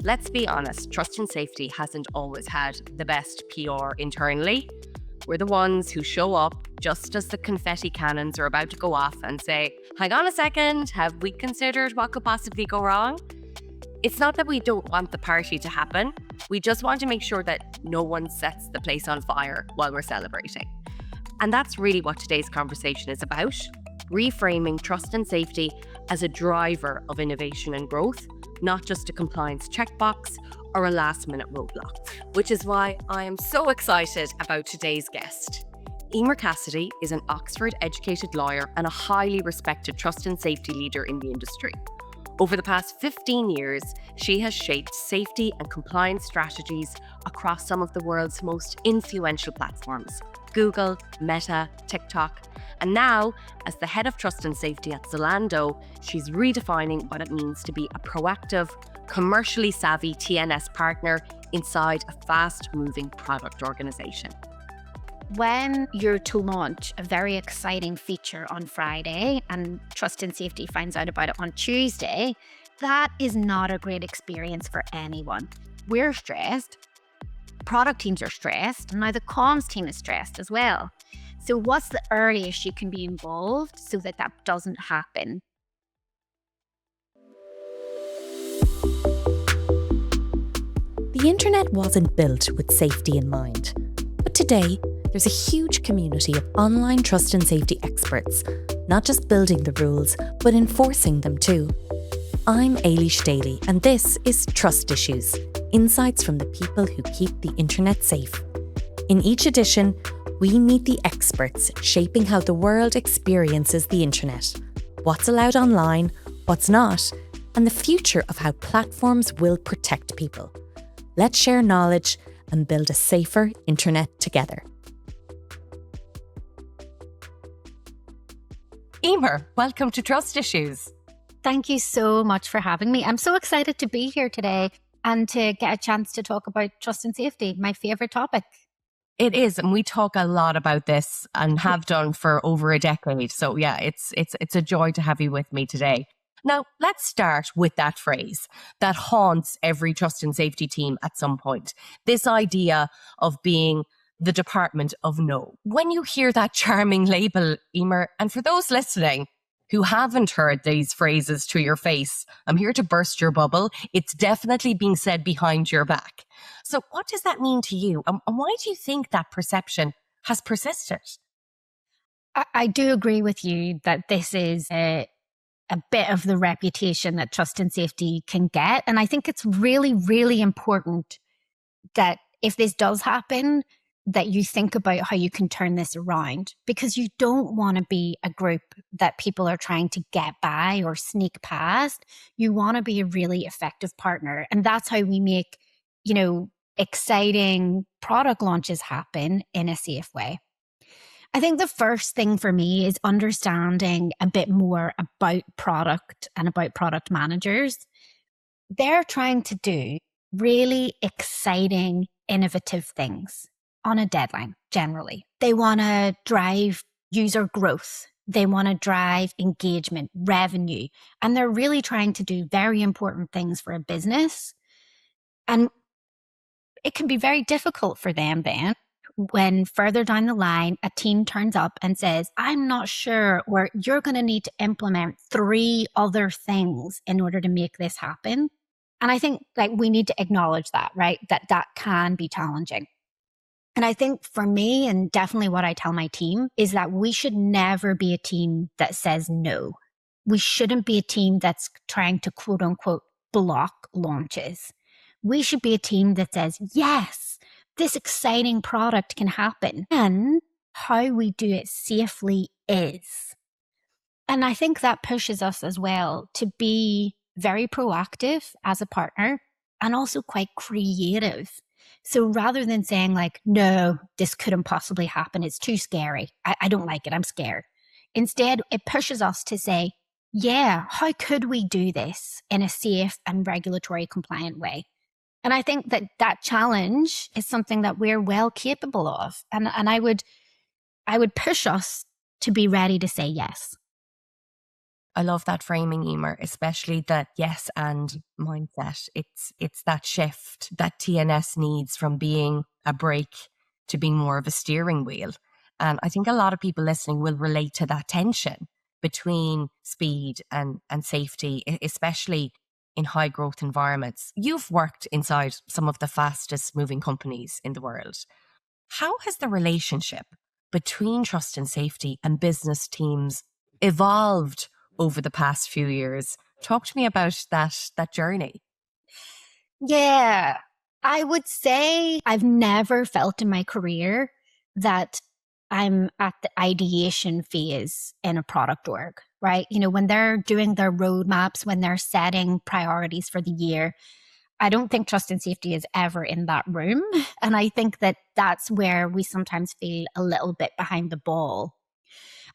Let's be honest, trust and safety hasn't always had the best PR internally. We're the ones who show up just as the confetti cannons are about to go off and say, hang on a second, have we considered what could possibly go wrong? It's not that we don't want the party to happen. We just want to make sure that no one sets the place on fire while we're celebrating. And that's really what today's conversation is about. Reframing trust and safety as a driver of innovation and growth, not just a compliance checkbox or a last-minute roadblock. Which is why I am so excited about today's guest. Emer Cassidy is an Oxford-educated lawyer and a highly respected trust and safety leader in the industry. Over the past 15 years, she has shaped safety and compliance strategies across some of the world's most influential platforms: Google, Meta, TikTok. And now, as the head of trust and safety at Zalando, she's redefining what it means to be a proactive, commercially savvy TNS partner inside a fast-moving product organization. When you're to launch a very exciting feature on Friday and trust and safety finds out about it on Tuesday, that is not a great experience for anyone. We're stressed, product teams are stressed, and now the comms team is stressed as well. So what's the earliest you can be involved so that that doesn't happen? The internet wasn't built with safety in mind. But today, there's a huge community of online trust and safety experts, not just building the rules, but enforcing them too. I'm Ailish Daly, and this is Trust Issues, insights from the people who keep the internet safe. In each edition, we meet the experts shaping how the world experiences the internet, what's allowed online, what's not, and the future of how platforms will protect people. Let's share knowledge and build a safer internet together. Emer, welcome to Trust Issues. Thank you so much for having me. I'm so excited to be here today and to get a chance to talk about trust and safety, my favorite topic. It is, and we talk a lot about this and have done for over a decade. So yeah, it's a joy to have you with me today. Now, let's start with that phrase that haunts every trust and safety team at some point. This idea of being the department of no. When you hear that charming label, Emer, and for those listening who haven't heard these phrases to your face, I'm here to burst your bubble. It's definitely being said behind your back. So what does that mean to you? And why do you think that perception has persisted? I do agree with you that this is a bit of the reputation that trust and safety can get. And I think it's really, really important that if this does happen, that you think about how you can turn this around, because you don't want to be a group that people are trying to get by or sneak past. You want to be a really effective partner. And that's how we make, exciting product launches happen in a safe way. I think the first thing for me is understanding a bit more about product and about product managers. They're trying to do really exciting, innovative things on a deadline, generally. They want to drive user growth. They want to drive engagement, revenue, and they're really trying to do very important things for a business. And it can be very difficult for them then when further down the line, a team turns up and says, I'm not sure, or you're going to need to implement 3 other things in order to make this happen. And I think we need to acknowledge that, right? That can be challenging. And I think for me, and definitely what I tell my team, is that we should never be a team that says no. We shouldn't be a team that's trying to quote unquote block launches. We should be a team that says, yes, this exciting product can happen. And how we do it safely is. And I think that pushes us as well to be very proactive as a partner and also quite creative. So rather than saying no, this couldn't possibly happen, it's too scary, I don't like it, I'm scared. Instead, it pushes us to say, yeah, how could we do this in a safe and regulatory compliant way? And I think that challenge is something that we're well capable of. And I would push us to be ready to say yes. I love that framing, Emer, especially that yes and mindset. It's that shift that TNS needs from being a brake to being more of a steering wheel. And I think a lot of people listening will relate to that tension between speed and safety, especially in high growth environments. You've worked inside some of the fastest moving companies in the world. How has the relationship between trust and safety and business teams evolved over the past few years? Talk to me about that journey. Yeah, I would say I've never felt in my career that I'm at the ideation phase in a product org, right? You know, when they're doing their roadmaps, when they're setting priorities for the year, I don't think trust and safety is ever in that room. And I think that that's where we sometimes feel a little bit behind the ball.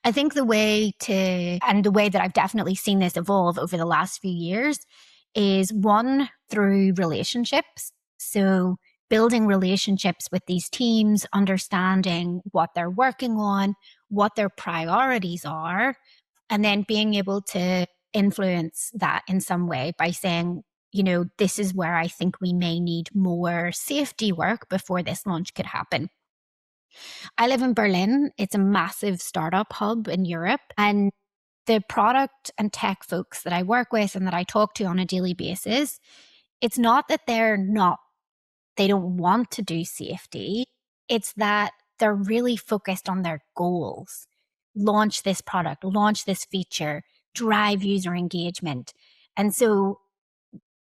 I think the way that I've definitely seen this evolve over the last few years is one, through relationships. So building relationships with these teams, understanding what they're working on, what their priorities are, and then being able to influence that in some way by saying, you know, this is where I think we may need more safety work before this launch could happen. I live in Berlin. It's a massive startup hub in Europe. And the product and tech folks that I work with and that I talk to on a daily basis, it's not that they don't want to do safety. It's that they're really focused on their goals. Launch this product, launch this feature, drive user engagement. And so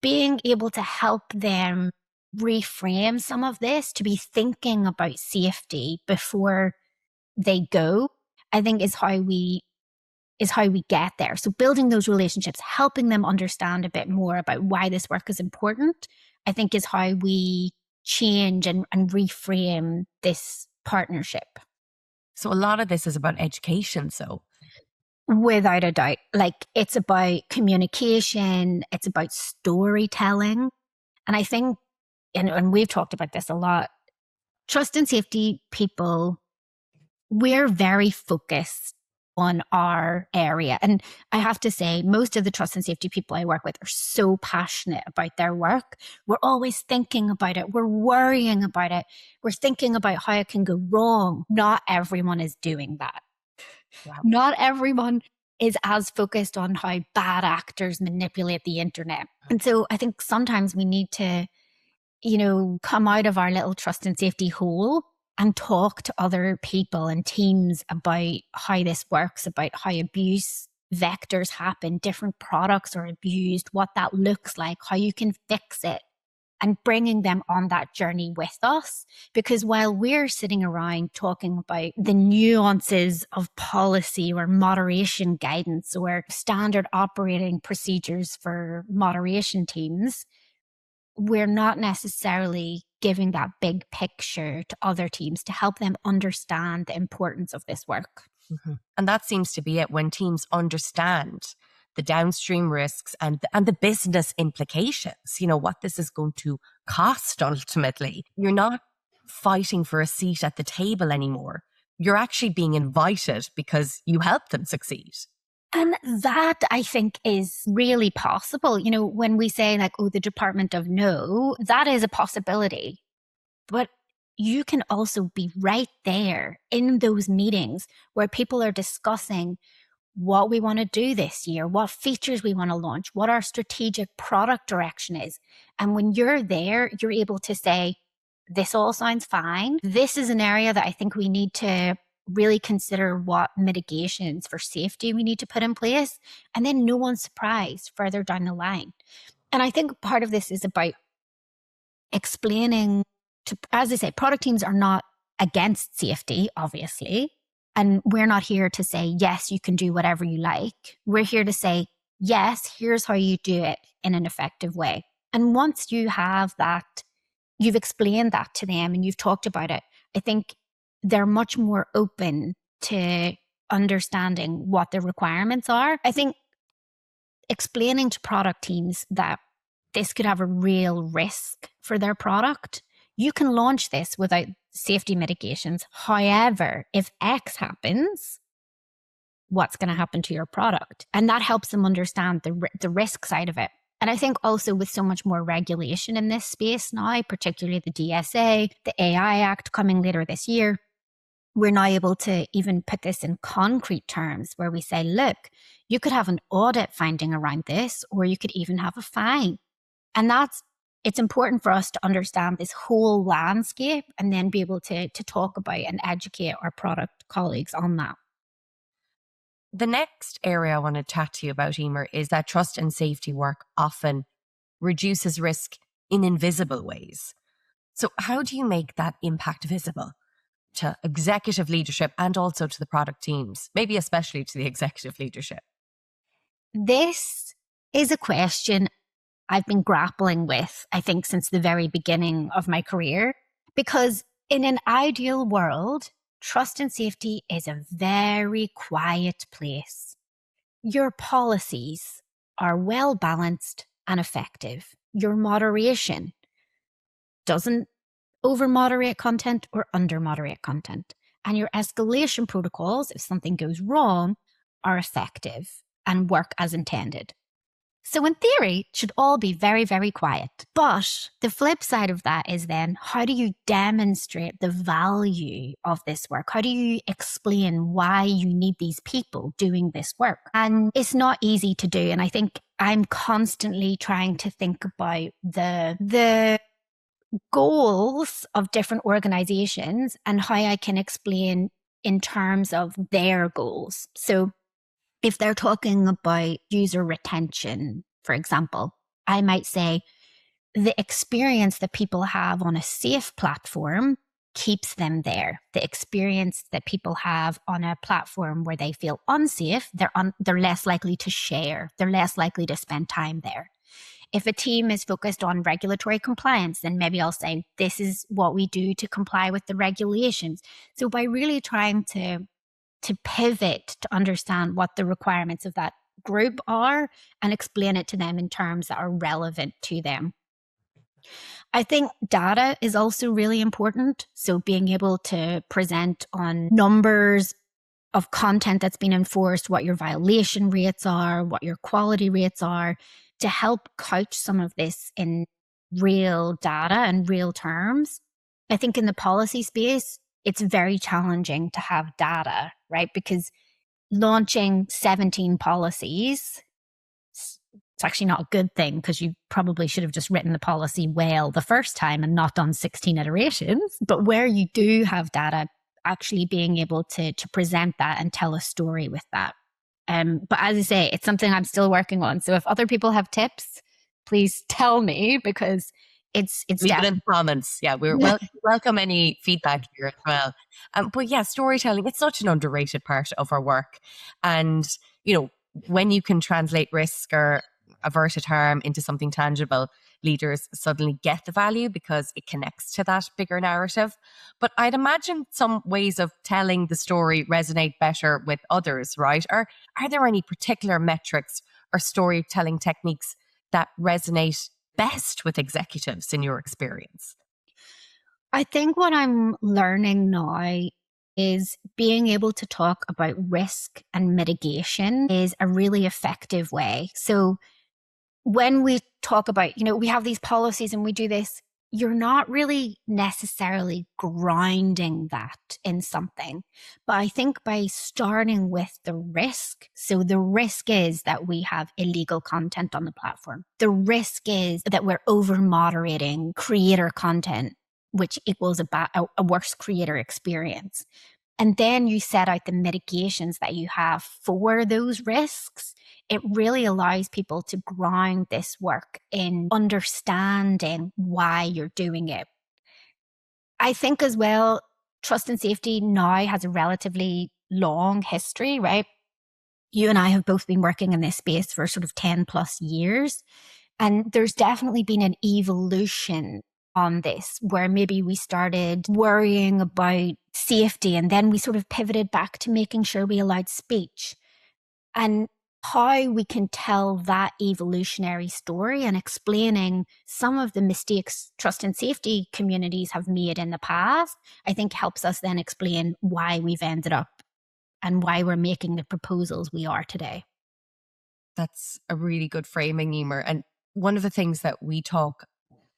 being able to help them reframe some of this to be thinking about safety before they go, I think is how we get there. So building those relationships, helping them understand a bit more about why this work is important, I think is how we change and reframe this partnership. So a lot of this is about education. So Without a doubt, like it's about communication, it's about storytelling. And I think, and we've talked about this a lot, trust and safety people, we're very focused on our area. And I have to say, most of the trust and safety people I work with are so passionate about their work. We're always thinking about it. We're worrying about it. We're thinking about how it can go wrong. Not everyone is doing that. wow. Not everyone is as focused on how bad actors manipulate the internet. And so I think sometimes we need to, you know, come out of our little trust and safety hole and talk to other people and teams about how this works, about how abuse vectors happen, different products are abused, what that looks like, how you can fix it, and bringing them on that journey with us. Because while we're sitting around talking about the nuances of policy or moderation guidance or standard operating procedures for moderation teams, we're not necessarily giving that big picture to other teams to help them understand the importance of this work. Mm-hmm. And that seems to be it, when teams understand the downstream risks and the business implications, you know, what this is going to cost ultimately. You're not fighting for a seat at the table anymore. You're actually being invited because you helped them succeed. And that, I think, is really possible. You know, when we say like, oh, the Department of No, that is a possibility. But you can also be right there in those meetings where people are discussing what we want to do this year, what features we want to launch, what our strategic product direction is. And when you're there, you're able to say, this all sounds fine. This is an area that I think we need to really consider what mitigations for safety we need to put in place. And then no one's surprised further down the line. And I think part of this is about explaining to, as I say, product teams are not against safety, obviously. And we're not here to say, yes, you can do whatever you like. We're here to say, yes, here's how you do it in an effective way. And once you have that, you've explained that to them and you've talked about it, I think they're much more open to understanding what the requirements are. I think explaining to product teams that this could have a real risk for their product. You can launch this without safety mitigations. However, if X happens, what's going to happen to your product. And that helps them understand the risk side of it. And I think also with so much more regulation in this space now, particularly the DSA, the AI Act coming later this year, we're now able to even put this in concrete terms where we say, look, you could have an audit finding around this, or you could even have a fine. And it's important for us to understand this whole landscape and then be able to talk about and educate our product colleagues on that. The next area I want to chat to you about, Emer, is that trust and safety work often reduces risk in invisible ways. So how do you make that impact visible to executive leadership and also to the product teams, maybe especially to the executive leadership? This is a question I've been grappling with, I think, since the very beginning of my career, because in an ideal world, trust and safety is a very quiet place. Your policies are well balanced and effective. Your moderation doesn't over moderate content or under moderate content. And your escalation protocols, if something goes wrong, are effective and work as intended. So in theory, it should all be very, very quiet. But the flip side of that is then, how do you demonstrate the value of this work? How do you explain why you need these people doing this work? And it's not easy to do. And I think I'm constantly trying to think about the goals of different organizations and how I can explain in terms of their goals. So if they're talking about user retention, for example, I might say the experience that people have on a safe platform keeps them there. The experience that people have on a platform where they feel unsafe, they're less likely to share. They're less likely to spend time there. If a team is focused on regulatory compliance, then maybe I'll say, this is what we do to comply with the regulations. So by really trying to pivot to understand what the requirements of that group are and explain it to them in terms that are relevant to them. I think data is also really important. So being able to present on numbers of content that's been enforced, what your violation rates are, what your quality rates are, to help couch some of this in real data and real terms. I think in the policy space, it's very challenging to have data, right? Because launching 17 policies, it's actually not a good thing, because you probably should have just written the policy well the first time and not done 16 iterations. But where you do have data, actually being able to present that and tell a story with that. But as I say, it's something I'm still working on. So if other people have tips, please tell me, because it's leave it in the comments. Yeah, we welcome any feedback here as well. But yeah, storytelling, it's such an underrated part of our work. And, you know, when you can translate risk or averted harm into something tangible, leaders suddenly get the value because it connects to that bigger narrative. But I'd imagine some ways of telling the story resonate better with others, right? Or are there any particular metrics or storytelling techniques that resonate best with executives in your experience? I think what I'm learning now is being able to talk about risk and mitigation is a really effective way. So when we talk about, we have these policies and we do this, you're not really necessarily grounding that in something. But I think by starting with the risk, so the risk is that we have illegal content on the platform. The risk is that we're over moderating creator content, which equals a worse creator experience. And then you set out the mitigations that you have for those risks. It really allows people to ground this work in understanding why you're doing it. I think as well, trust and safety now has a relatively long history, right? You and I have both been working in this space for sort of 10 plus years. And there's definitely been an evolution on this, where maybe we started worrying about safety and then we sort of pivoted back to making sure we allowed speech. And how we can tell that evolutionary story and explaining some of the mistakes trust and safety communities have made in the past, I think helps us then explain why we've ended up and why we're making the proposals we are today. That's a really good framing, Emer. And one of the things that we talk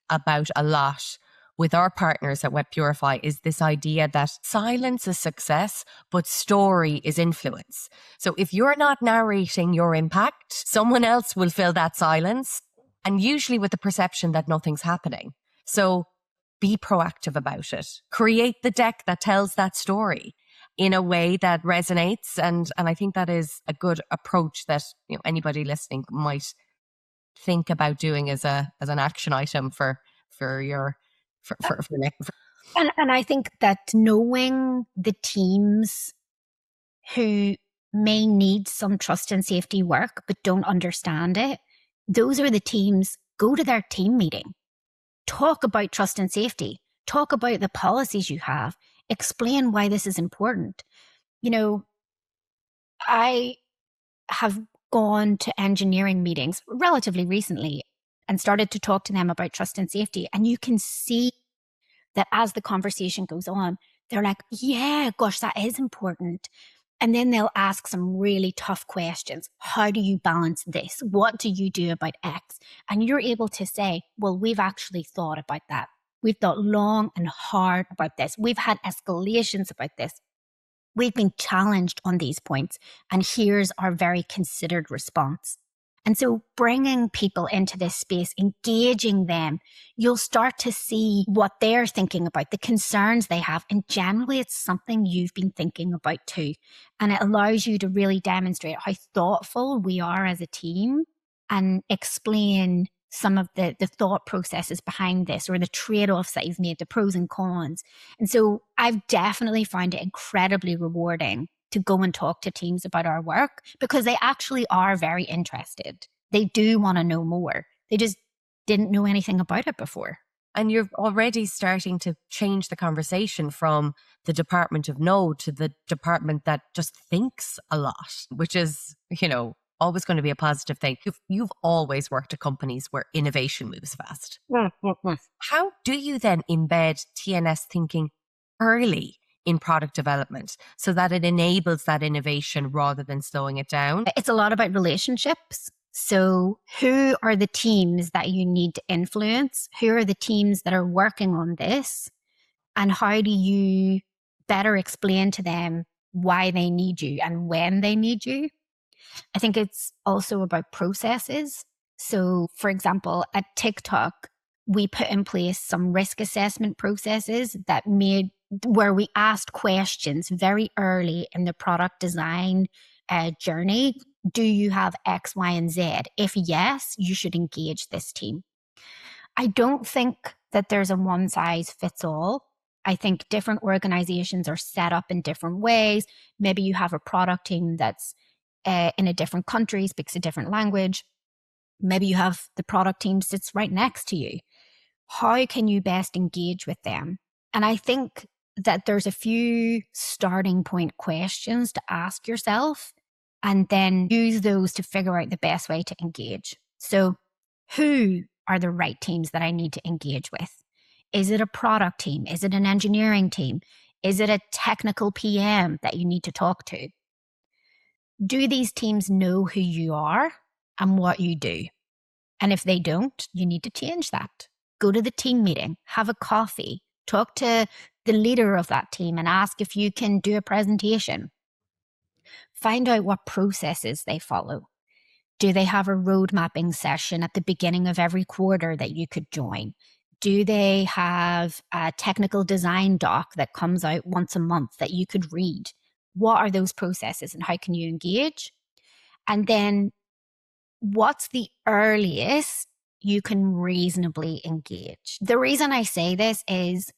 about a lot with our partners at Web Purify is this idea that silence is success, but story is influence. So if you're not narrating your impact, someone else will fill that silence, and usually with the perception that nothing's happening. So be proactive about it. Create the deck that tells that story in a way that resonates. And I think that is a good approach that, you know, anybody listening might think about doing as an action item for next. And I think that knowing the teams who may need some trust and safety work but don't understand it, those are the teams. Go to their team meeting. Talk about trust and safety. Talk about the policies you have. Explain why this is important. You know, I have gone to engineering meetings relatively recently and started to talk to them about trust and safety. And you can see that as the conversation goes on, they're like, yeah, gosh, that is important. And then they'll ask some really tough questions. How do you balance this? What do you do about X? And you're able to say, well, we've actually thought about that. We've thought long and hard about this. We've had escalations about this. We've been challenged on these points, and here's our very considered response. And so bringing people into this space, engaging them, you'll start to see what they're thinking about, the concerns they have. And generally, it's something you've been thinking about too. And it allows you to really demonstrate how thoughtful we are as a team and explain some of the thought processes behind this, or the trade-offs that you've made, the pros and cons. And so I've definitely found it incredibly rewarding to go and talk to teams about our work, because they actually are very interested. They do want to know more. They just didn't know anything about it before. And you're already starting to change the conversation from the department of no to the department that just thinks a lot, which is, you know, always going to be a positive thing. You've always worked at companies where innovation moves fast. How do you then embed TNS thinking early in product development so that it enables that innovation rather than slowing it down? It's a lot about relationships. So who are the teams that you need to influence? Who are the teams that are working on this? And how do you better explain to them why they need you and when they need you? I think it's also about processes. So, for example, at TikTok, we put in place some risk assessment processes that where we asked questions very early in the product design journey. Do you have X, Y, and Z? If yes, you should engage this team. I don't think that there's a one size fits all. I think different organizations are set up in different ways. Maybe you have a product team that's in a different country, speaks a different language. Maybe you have the product team sits right next to you. How can you best engage with them? And I think that there's a few starting point questions to ask yourself, and then use those to figure out the best way to engage. So who are the right teams that I need to engage with? Is it a product team? Is it an engineering team? Is it a technical PM that you need to talk to? Do these teams know who you are and what you do? And if they don't, you need to change that. Go to the team meeting, have a coffee, talk to the leader of that team and ask if you can do a presentation. Find out what processes they follow. Do they have a road mapping session at the beginning of every quarter that you could join? Do they have a technical design doc that comes out once a month that you could read? What are those processes and how can you engage? And then what's the earliest you can reasonably engage? The reason I say this is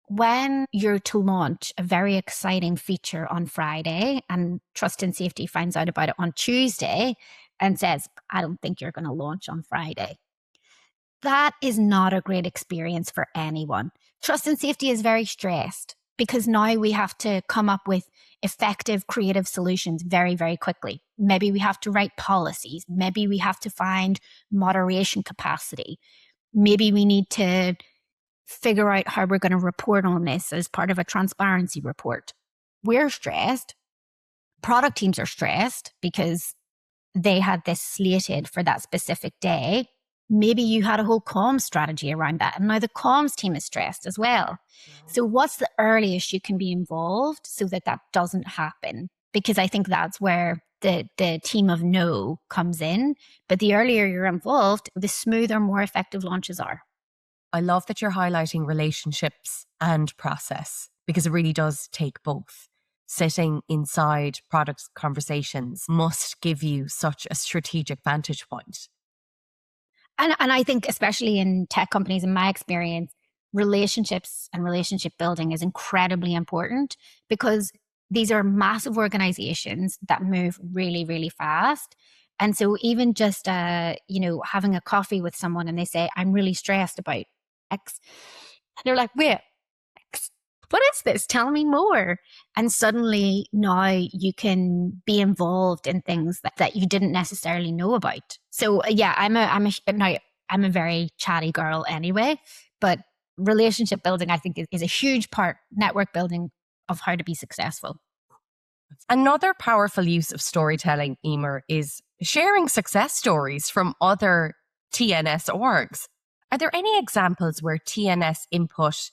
when you're to launch a very exciting feature on Friday and Trust and Safety finds out about it on Tuesday and says, I don't think you're going to launch on Friday. That is not a great experience for anyone. Trust and Safety is very stressed because now we have to come up with effective, creative solutions very, very quickly. Maybe we have to write policies. Maybe we have to find moderation capacity. Maybe we need to figure out how we're going to report on this as part of a transparency report. We're stressed. product teams are stressed because they had this slated for that specific day. Maybe you had a whole comms strategy around that. And now the comms team is stressed as well. So what's the earliest you can be involved so that that doesn't happen? Because I think that's where the team of no comes in. But the earlier you're involved, the smoother, more effective launches are. I love that you're highlighting relationships and process, because it really does take both. Sitting inside product conversations must give you such a strategic vantage point. And I think especially in tech companies, in my experience, relationships and relationship building is incredibly important because these are massive organizations that move really, really fast. And so even just, having a coffee with someone and they say, I'm really stressed about X. And they're like, wait, X, what is this? Tell me more. And suddenly now you can be involved in things that you didn't necessarily know about. So yeah, I'm a very chatty girl anyway, but relationship building, I think, is a huge part, network building, of how to be successful. Another powerful use of storytelling, Emer, is sharing success stories from other TNS orgs. Are there any examples where TNS input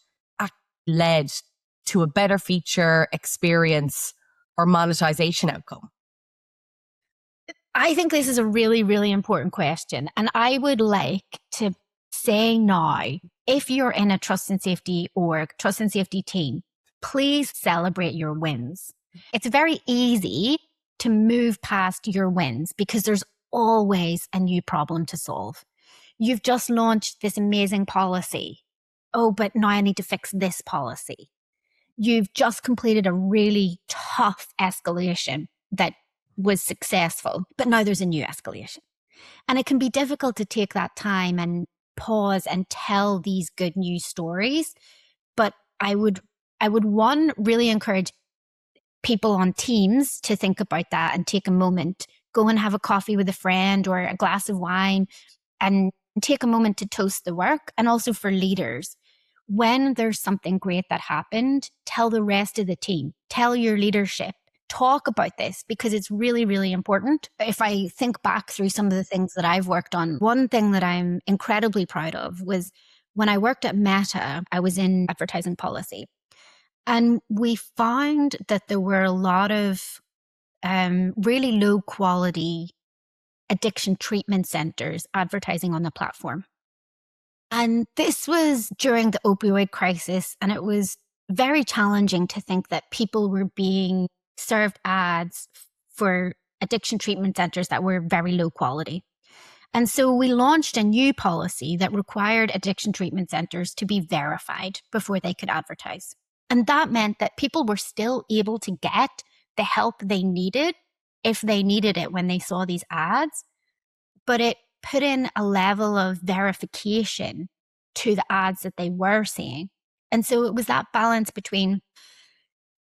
led to a better feature, experience, or monetization outcome? I think this is a really, really important question. And I would like to say now, if you're in a trust and safety org, trust and safety team, please celebrate your wins. It's very easy to move past your wins because there's always a new problem to solve. You've just launched this amazing policy. Oh, but now I need to fix this policy. You've just completed a really tough escalation that was successful, but now there's a new escalation. And it can be difficult to take that time and pause and tell these good news stories. But I would really encourage people on teams to think about that and take a moment, go and have a coffee with a friend or a glass of wine and take a moment to toast the work. And also for leaders, when there's something great that happened, tell the rest of the team, tell your leadership, talk about this because it's really, really important. If I think back through some of the things that I've worked on, one thing that I'm incredibly proud of was when I worked at Meta, I was in advertising policy. And we found that there were a lot of really low quality addiction treatment centers advertising on the platform. And this was during the opioid crisis. And it was very challenging to think that people were being served ads for addiction treatment centers that were very low quality. And so we launched a new policy that required addiction treatment centers to be verified before they could advertise. And that meant that people were still able to get the help they needed if they needed it when they saw these ads. But it put in a level of verification to the ads that they were seeing. And so it was that balance between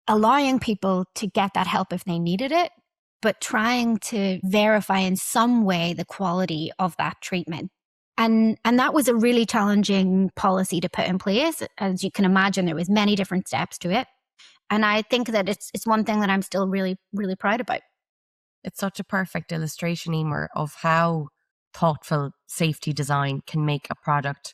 allowing people to get that help if they needed it, but trying to verify in some way the quality of that treatment. And that was a really challenging policy to put in place. As you can imagine, there was many different steps to it. And I think that it's one thing that I'm still really, really proud about. It's such a perfect illustration, Emer, of how thoughtful safety design can make a product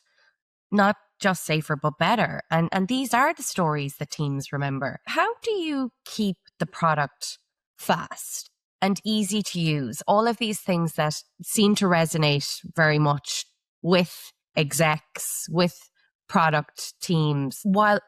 not just safer, but better. And these are the stories that teams remember. How do you keep the product fast and easy to use? All of these things that seem to resonate very much with execs, with product teams, while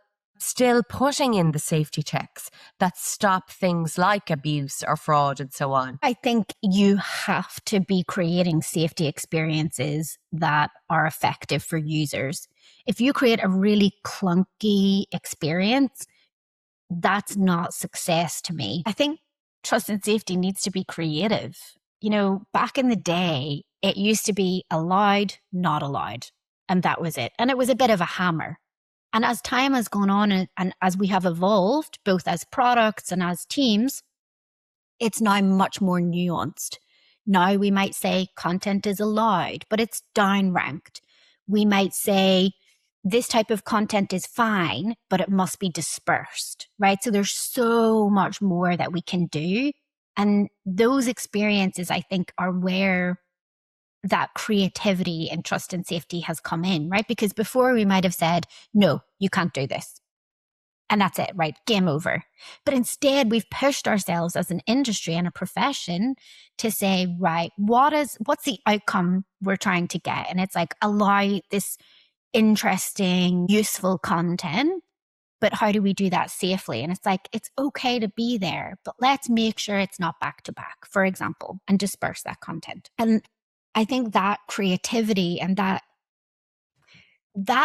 still putting in the safety checks that stop things like abuse or fraud and so on. I think you have to be creating safety experiences that are effective for users. If you create a really clunky experience, that's not success to me. I think trust and safety needs to be creative. Back in the day, it used to be allowed, not allowed. And that was it. And it was a bit of a hammer. And as time has gone on and as we have evolved, both as products and as teams, it's now much more nuanced. Now we might say content is allowed, but it's downranked. We might say this type of content is fine, but it must be dispersed, right? So there's so much more that we can do And those experiences, I think, are where that creativity and trust and safety has come in, right? Because before we might have said, no, you can't do this. And that's it, right? Game over. But instead, we've pushed ourselves as an industry and a profession to say, right, what's the outcome we're trying to get? And it's like, allow this interesting, useful content, but how do we do that safely? And it's like, it's okay to be there, but let's make sure it's not back to back, for example, and disperse that content. And I think that creativity and that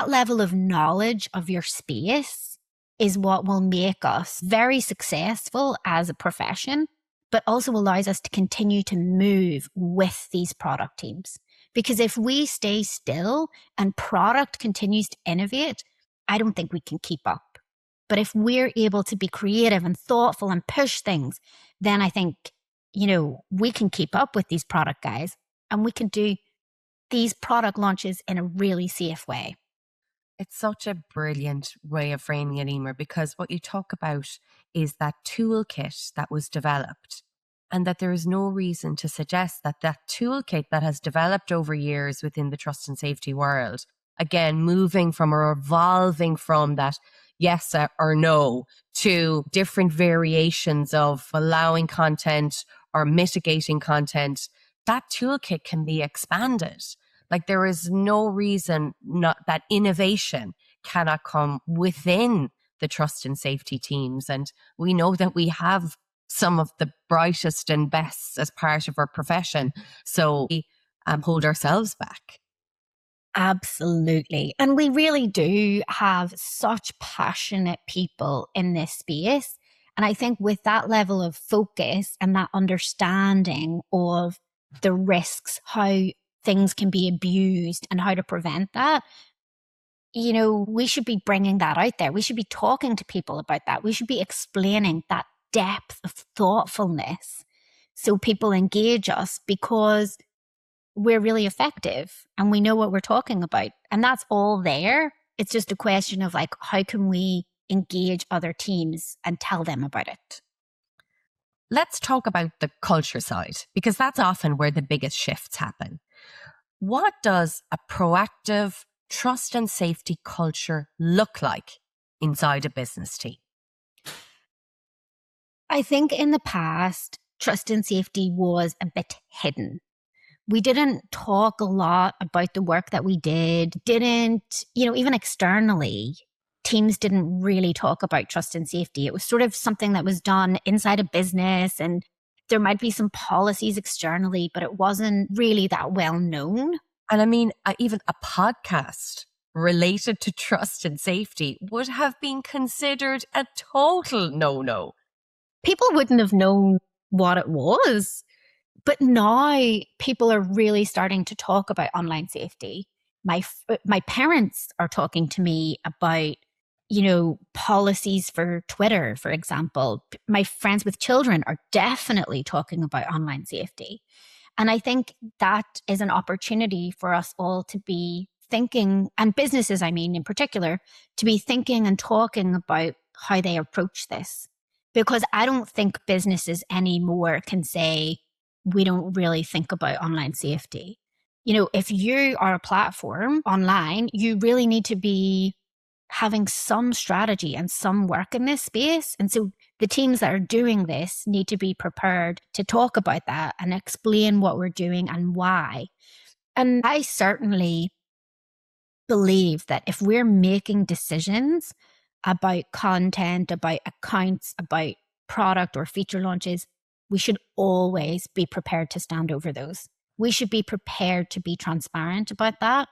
level of knowledge of your space is what will make us very successful as a profession, but also allows us to continue to move with these product teams. Because if we stay still and product continues to innovate, I don't think we can keep up. But if we're able to be creative and thoughtful and push things, then I think, we can keep up with these product guys and we can do these product launches in a really safe way. It's such a brilliant way of framing it, Emer, because what you talk about is that toolkit that was developed, and that there is no reason to suggest that that toolkit that has developed over years within the trust and safety world, again, moving from or evolving from that yes or no to different variations of allowing content or mitigating content, that toolkit can be expanded. Like there is no reason not that innovation cannot come within the trust and safety teams. And we know that we have some of the brightest and best as part of our profession. So we hold ourselves back. Absolutely. And we really do have such passionate people in this space. And I think with that level of focus and that understanding of the risks, how things can be abused and how to prevent that, we should be bringing that out there. We should be talking to people about that. We should be explaining that depth of thoughtfulness so people engage us, because we're really effective and we know what we're talking about. And that's all there. It's just a question of like, how can we engage other teams and tell them about it? Let's talk about the culture side, because that's often where the biggest shifts happen. What does a proactive trust and safety culture look like inside a business team? I think in the past, trust and safety was a bit hidden. We didn't talk a lot about the work that we did, even externally, teams didn't really talk about trust and safety. It was sort of something that was done inside a business, and there might be some policies externally, but it wasn't really that well known. And I mean, even a podcast related to trust and safety would have been considered a total no-no. People wouldn't have known what it was. But now people are really starting to talk about online safety. My parents are talking to me about, policies for Twitter, for example. My friends with children are definitely talking about online safety. And I think that is an opportunity for us all to be thinking, and businesses, in particular, to be thinking and talking about how they approach this. Because I don't think businesses anymore can say, we don't really think about online safety. If you are a platform online, you really need to be having some strategy and some work in this space. And so the teams that are doing this need to be prepared to talk about that and explain what we're doing and why. And I certainly believe that if we're making decisions about content, about accounts, about product or feature launches, we should always be prepared to stand over those. We should be prepared to be transparent about that.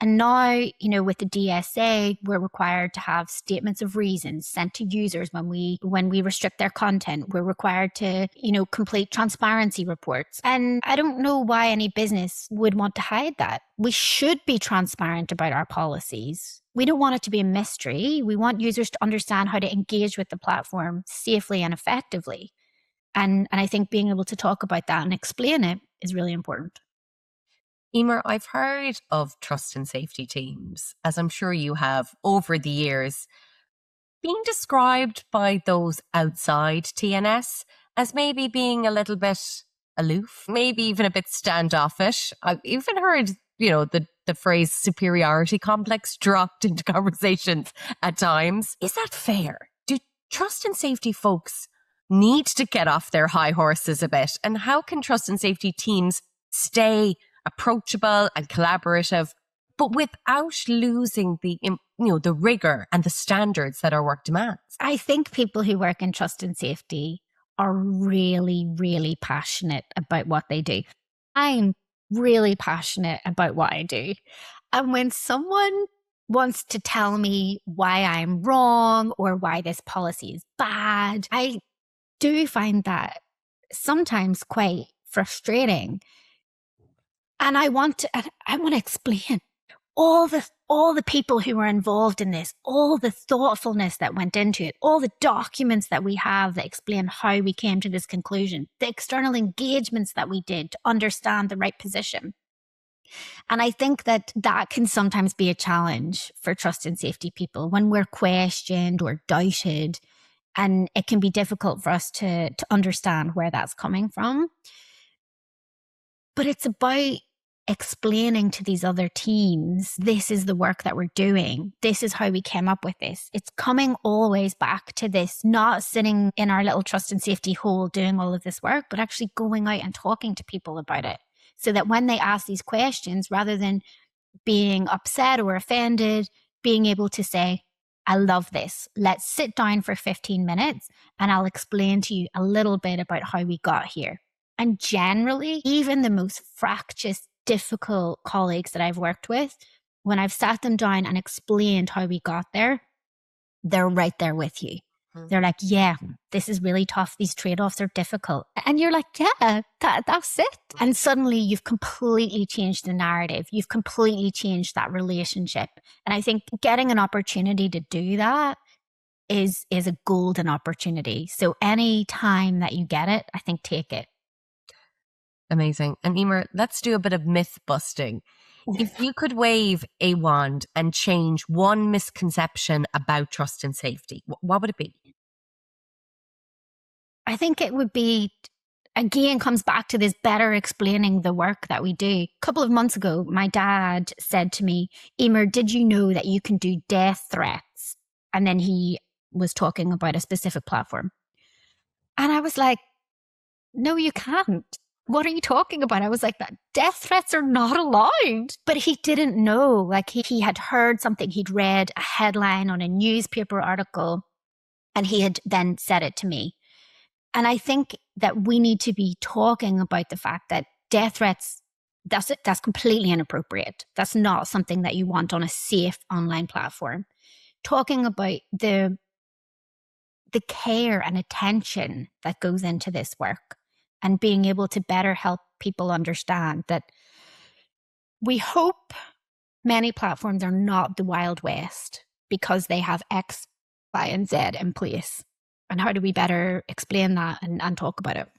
And now, with the DSA, we're required to have statements of reasons sent to users when we restrict their content. We're required to, complete transparency reports. And I don't know why any business would want to hide that. We should be transparent about our policies. We don't want it to be a mystery. We want users to understand how to engage with the platform safely and effectively. And I think being able to talk about that and explain it is really important. Emer, I've heard of trust and safety teams, as I'm sure you have over the years, being described by those outside TNS as maybe being a little bit aloof, maybe even a bit standoffish. I've even heard, the phrase superiority complex dropped into conversations at times. Is that fair? Do trust and safety folks need to get off their high horses a bit? And how can trust and safety teams stay approachable and collaborative, but without losing the rigor and the standards that our work demands? I think people who work in trust and safety are really, really passionate about what they do. I'm really passionate about what I do. And when someone wants to tell me why I'm wrong or why this policy is bad, I do find that sometimes quite frustrating. And I want to explain all the people who were involved in this, all the thoughtfulness that went into it, all the documents that we have that explain how we came to this conclusion, the external engagements that we did to understand the right position. And I think that can sometimes be a challenge for trust and safety people when we're questioned or doubted. And it can be difficult for us to understand where that's coming from. But it's about explaining to these other teams, this is the work that we're doing. This is how we came up with this. It's coming always back to this, not sitting in our little trust and safety hole doing all of this work, but actually going out and talking to people about it. So that when they ask these questions, rather than being upset or offended, being able to say, I love this. Let's sit down for 15 minutes and I'll explain to you a little bit about how we got here. And generally, even the most fractious, difficult colleagues that I've worked with, when I've sat them down and explained how we got there, they're right there with you. They're like, yeah, this is really tough. These trade-offs are difficult. And you're like, yeah, that's it. And suddenly you've completely changed the narrative. You've completely changed that relationship. And I think getting an opportunity to do that is a golden opportunity. So any time that you get it, I think take it. Amazing. And Emer, let's do a bit of myth busting. If you could wave a wand and change one misconception about trust and safety, what would it be? I think it would be, again, comes back to this better explaining the work that we do. A couple of months ago, my dad said to me, Emer, did you know that you can do death threats? And then he was talking about a specific platform. And I was like, no, you can't. What are you talking about? I was like, that death threats are not allowed. But he didn't know. Like he had heard something, he'd read a headline on a newspaper article, and he had then said it to me. And I think that we need to be talking about the fact that death threats, that's completely inappropriate. That's not something that you want on a safe online platform. Talking about the care and attention that goes into this work, and being able to better help people understand that we hope many platforms are not the Wild West because they have X, Y, and Z in place. And how do we better explain that and talk about it?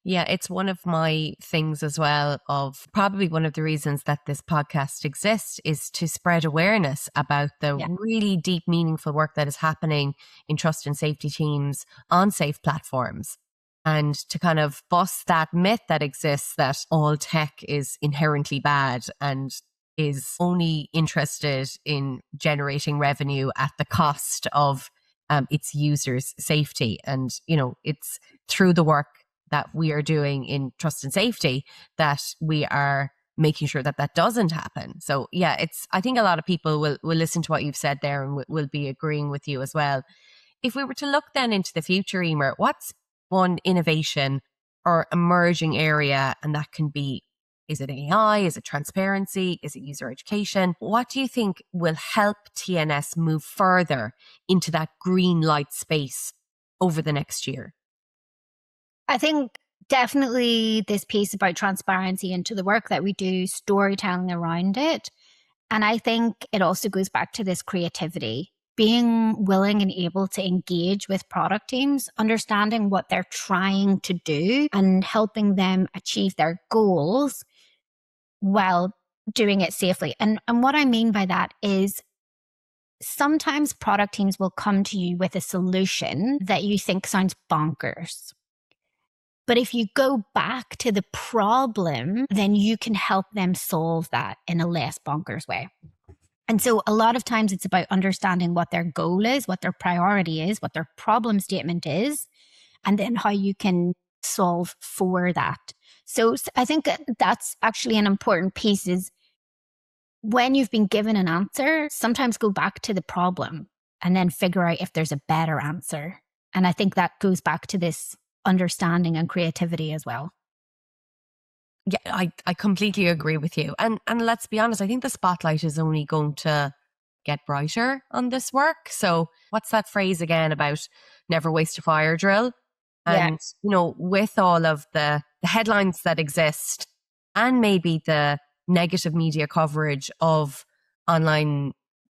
Yeah, it's one of my things as well, of probably one of the reasons that this podcast exists is to spread awareness about the really deep, meaningful work that is happening in trust and safety teams on safe platforms. And to kind of bust that myth that exists that all tech is inherently bad and is only interested in generating revenue at the cost of its users' safety. And, it's through the work that we are doing in trust and safety that we are making sure that doesn't happen. So yeah, I think a lot of people will listen to what you've said there and will be agreeing with you as well. If we were to look then into the future, Emer, what's one innovation or emerging area? And that can be, is it AI? Is it transparency? Is it user education? What do you think will help TNS move further into that green light space over the next year? I think definitely this piece about transparency into the work that we do, storytelling around it. And I think it also goes back to this creativity. Being willing and able to engage with product teams, understanding what they're trying to do and helping them achieve their goals while doing it safely. And what I mean by that is sometimes product teams will come to you with a solution that you think sounds bonkers. But if you go back to the problem, then you can help them solve that in a less bonkers way. And so a lot of times it's about understanding what their goal is, what their priority is, what their problem statement is, and then how you can solve for that. So I think that's actually an important piece is when you've been given an answer, sometimes go back to the problem and then figure out if there's a better answer. And I think that goes back to this understanding and creativity as well. Yeah, I completely agree with you. And let's be honest, I think the spotlight is only going to get brighter on this work. So what's that phrase again about never waste a fire drill? And, you know, with all of the headlines that exist and maybe the negative media coverage of online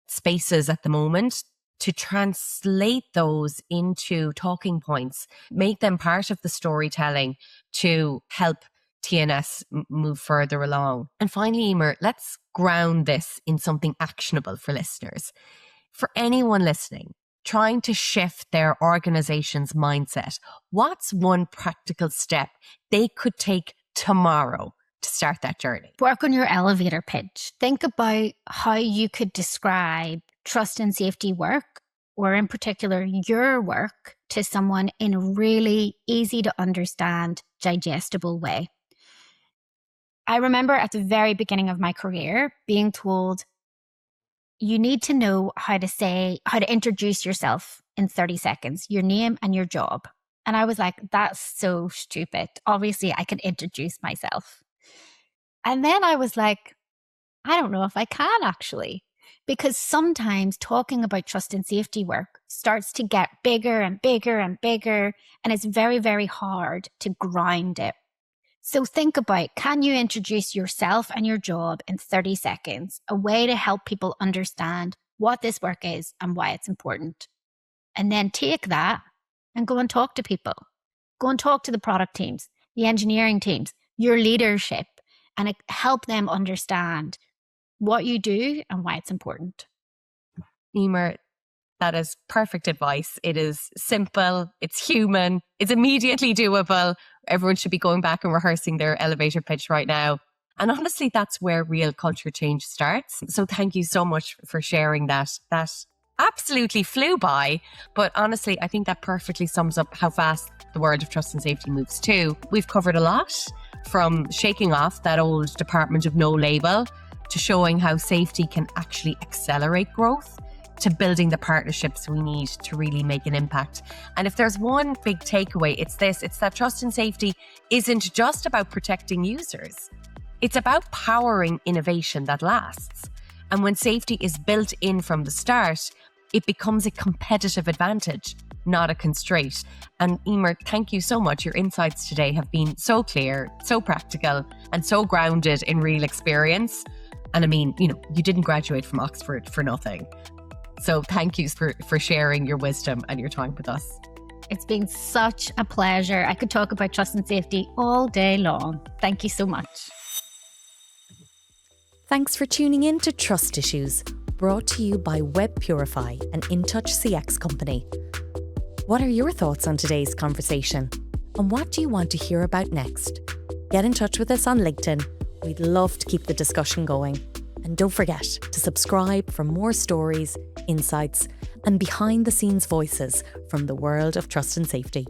spaces at the moment, to translate those into talking points, make them part of the storytelling to help TNS move further along. And finally, Emer, let's ground this in something actionable for listeners. For anyone listening, trying to shift their organization's mindset, what's one practical step they could take tomorrow to start that journey? Work on your elevator pitch. Think about how you could describe trust and safety work, or in particular, your work, to someone in a really easy to understand, digestible way. I remember at the very beginning of my career being told, you need to know how to introduce yourself in 30 seconds, your name and your job. And I was like, that's so stupid. Obviously, I can introduce myself. And then I was like, I don't know if I can actually, because sometimes talking about trust and safety work starts to get bigger and bigger and bigger, and it's very, very hard to ground it. So think about, can you introduce yourself and your job in 30 seconds, a way to help people understand what this work is and why it's important? And then take that and go and talk to people. Go and talk to the product teams, the engineering teams, your leadership, and help them understand what you do and why it's important. Emer, that is perfect advice. It is simple, it's human, it's immediately doable. Everyone should be going back and rehearsing their elevator pitch right now. And honestly, that's where real culture change starts. So thank you so much for sharing that. That absolutely flew by. But honestly, I think that perfectly sums up how fast the world of trust and safety moves too. We've covered a lot, from shaking off that old Department of No label to showing how safety can actually accelerate growth, to building the partnerships we need to really make an impact. And if there's one big takeaway, it's this: it's that trust and safety isn't just about protecting users. It's about powering innovation that lasts. And when safety is built in from the start, it becomes a competitive advantage, not a constraint. And Emer, thank you so much. Your insights today have been so clear, so practical, and so grounded in real experience. And I mean, you know, you didn't graduate from Oxford for nothing. So thank you for sharing your wisdom and your time with us. It's been such a pleasure. I could talk about trust and safety all day long. Thank you so much. Thanks for tuning in to Trust Issues, brought to you by Web Purify, an InTouch CX company. What are your thoughts on today's conversation? And what do you want to hear about next? Get in touch with us on LinkedIn. We'd love to keep the discussion going. And don't forget to subscribe for more stories, insights, and behind-the-scenes voices from the world of trust and safety.